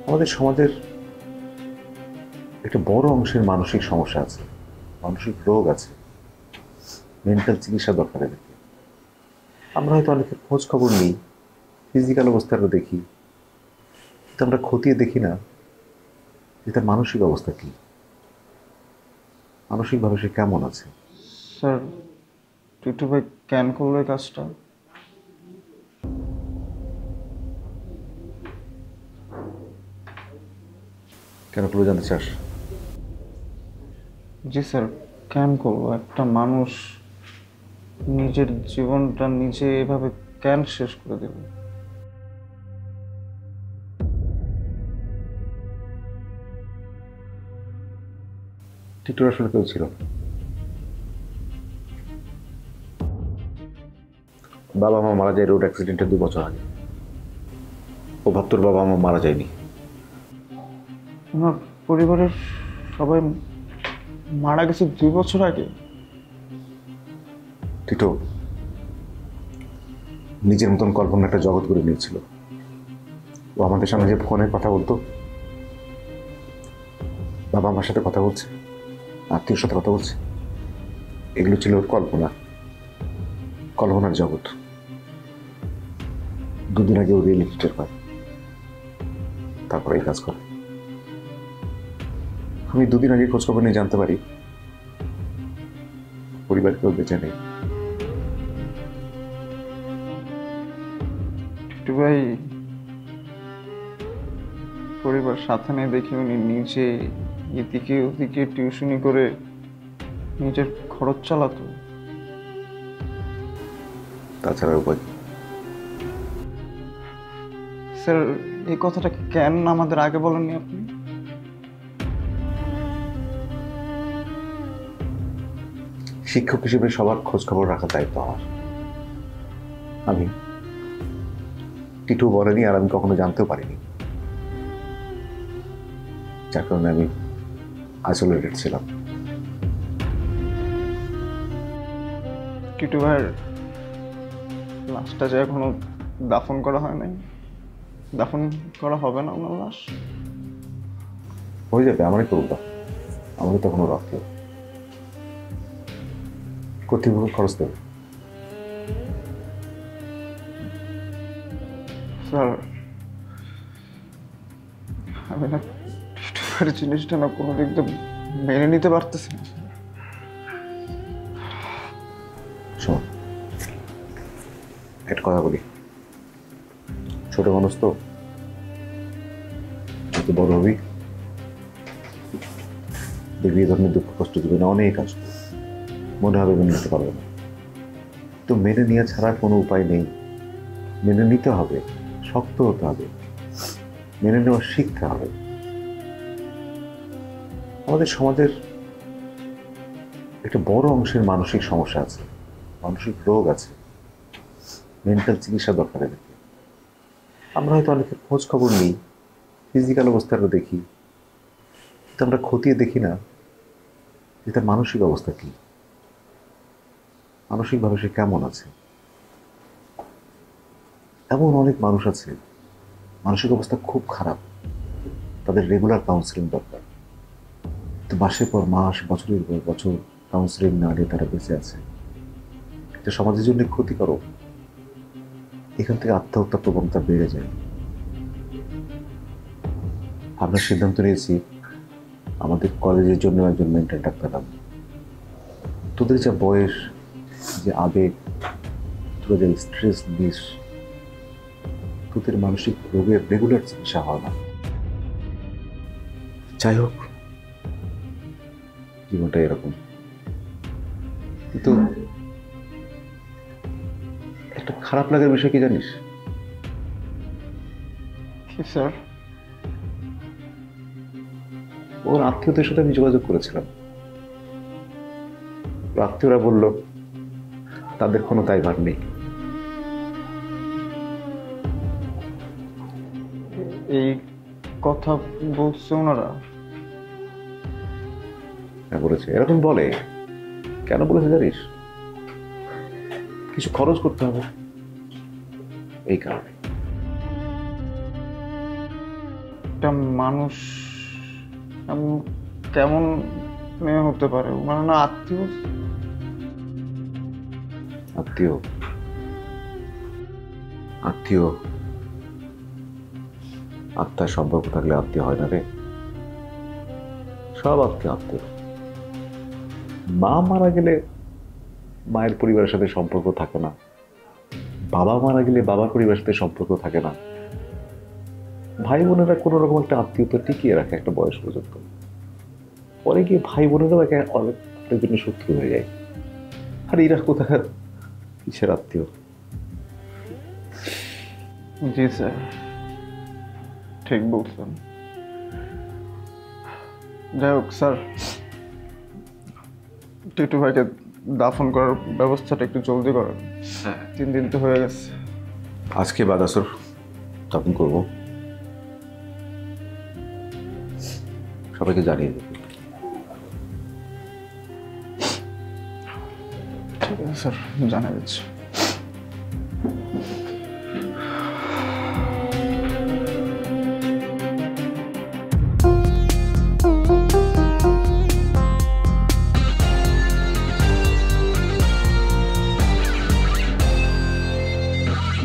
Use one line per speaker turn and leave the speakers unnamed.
আমাদের সমাজের একটা বড় অংশের মানসিক সমস্যা আছে, মানসিক রোগ আছে, মেন্টাল চিকিৎসা দরকার এদেরকে। আমরা হয়তো অনেকের খোঁজ খবর নিই, ফিজিক্যাল অবস্থাটা দেখি, কিন্তু আমরা খতিয়ে দেখি না যে তার মানসিক অবস্থা কী, মানসিকভাবে সে কেমন আছে।
স্যার, টিটু ভাই কেন করলো এই কাজটা?
কেন করলো জানতে চাস?
জি স্যার, কেন করলো? একটা মানুষ নিজের জীবনটা নিজে এভাবে কেন শেষ করে দেবে?
টিটুর আসলে কেউ ছিল না। বাবা মা মারা যায় রোড অ্যাক্সিডেন্টে 2 বছর আগে। ও ভাবতোর বাবা মা মারা যায়নি।
আমার পরিবারের সবাই মারা গেছে 2 বছর আগে।
টিটু নিজের মতন কল্পনা একটা জগৎ করে নিয়েছিল। ও আমাদের সামনে যে ফোনে কথা বলতো, বাবা আমার সাথে কথা বলছে, আত্মীয়র সাথে কথা বলছে, এগুলো ছিল ওর কল্পনা, কল্পনার জগৎ। 2 দিন আগে ও রিয়েলিটি টের পায়, তারপরে এই কাজ করে। আমি 2 দিন আগে খোঁজখবর নিয়ে জানতে পারি পরিবার কেউ বেঁচে নেই।
টিটু ভাই পরিবার সাথে নেই দেখে উনি নিজে এদিকে ওদিকে টিউশনি করে নিজের খরচ চালাতো।
তাছাড়া উপায় কি?
স্যার, এই কথাটা কেন আমাদের আগে বলেননি আপনি?
শিক্ষক হিসেবে সবার খোঁজ খবর রাখার দায়িত্ব আমার। আমি টিটু বলেনি, আর আমি কখনো জানতেও পারিনি, যার কারণে আমি আইসোলেটেড ছিলাম।
টিটু ভাইয়ের লাশটা যে এখনো দাফন করা হয় নাই, দাফন করা হবে না ওনার লাশ?
হয়ে যাবে, আমারই করুক। আমাকে তখনও রাখলো, কর্তৃপক্ষ খরচ দেবে।
স্যার, আমি না টিটু ভাইয়ের জিনিসটা না কোনো দিক দিয়ে মেনে নিতে পারতেছি না।
শোন, একটা কথা বলি, ছোট মানুষ তো, যত বড় হবি দেখবি এ ধরনের দুঃখ কষ্ট দিবে না, অনেক আসবে, মনে হবে মেনে নিতে পারবে না। তো মেনে নেওয়া ছাড়া কোনো উপায় নেই, মেনে নিতে হবে, শক্ত হতে হবে, মেনে নেওয়া শিখতে হবে। আমাদের সমাজের একটা বড় অংশের মানসিক সমস্যা আছে, মানসিক রোগ আছে, মেন্টাল চিকিৎসা দরকার এদেরকে। আমরা হয়তো অনেকের খোঁজ খবর নিই, ফিজিক্যাল অবস্থাটা দেখি, কিন্তু আমরা খতিয়ে দেখি না যে তার মানসিক অবস্থা কী, মানসিকভাবে সে কেমন আছে। এমন অনেক মানুষ আছে মানসিক অবস্থা খুব খারাপ, তাদের রেগুলার কাউন্সিলিং দরকার, তো মাসের পর মাস, বছরের পর বছর কাউন্সিলিং না নিয়ে তারা বেঁচে আছে। এটা সমাজের জন্য ক্ষতিকারক। এখান থেকে আত্মহত্যা প্রবণতা বেড়ে যায়। আমরা সিদ্ধান্ত নিয়েছি আমাদের কলেজের জন্য একজন মেন্টাল ডাক্তার আনবো। তোদের যা বয়স, যে আবেগ, তোরা যে স্ট্রেস নিস, তোদের মানসিক রোগের রেগুলার চিকিৎসা হয় না। যাই হোক, জীবনটা এরকম। কিন্তু একটা খারাপ লাগার বিষয় কি জানিস?
কি স্যার?
ওর আত্মীয়দের সাথে আমি যোগাযোগ করেছিলাম, আত্মীয়রা বলল তাদের কোনো দায়ভার নেই।
এই কথা বলছে ওনারা?
হ্যাঁ বলেছে, এরকম বলে। কেন বলেছে জানিস? কিছু খরচ করতে হবে, এই কারণে।
একটা মানুষ এমন কেমন মেয়ে হতে পারে? মানে না আত্মীয়?
আত্মীয়? আত্মীয়? আত্মার সম্পর্ক থাকলে আত্মীয় হয় না রে। সব আত্মীয় আত্মীয়। মা মারা গেলে মায়ের পরিবারের সাথে সম্পর্ক থাকে না, বাবা মারা গেলে বাবার পরিবারের সাথে সম্পর্ক থাকে না। ভাই বোনেরা কোনো রকম একটা আত্মীয়তা টিকিয়ে রাখে একটা বয়স পর্যন্ত, পরে গিয়ে ভাই বোনেরাও অনেকের জন্য শত্রু হয়ে যায়। আর এরা কোথাকার কিসের আত্মীয়?
জি স্যার, ঠিক বলছেন। যাই হোক স্যার, টিটু ভাইকে দাফন করার ব্যবস্থাটা একটু জলদি করেন। 3 দিন তো হয়ে গেছে।
আজকে বাদাসর দাফন করব, সবাইকে জানিয়ে দেব।
ঠিক আছে স্যার, জানা যাচ্ছে।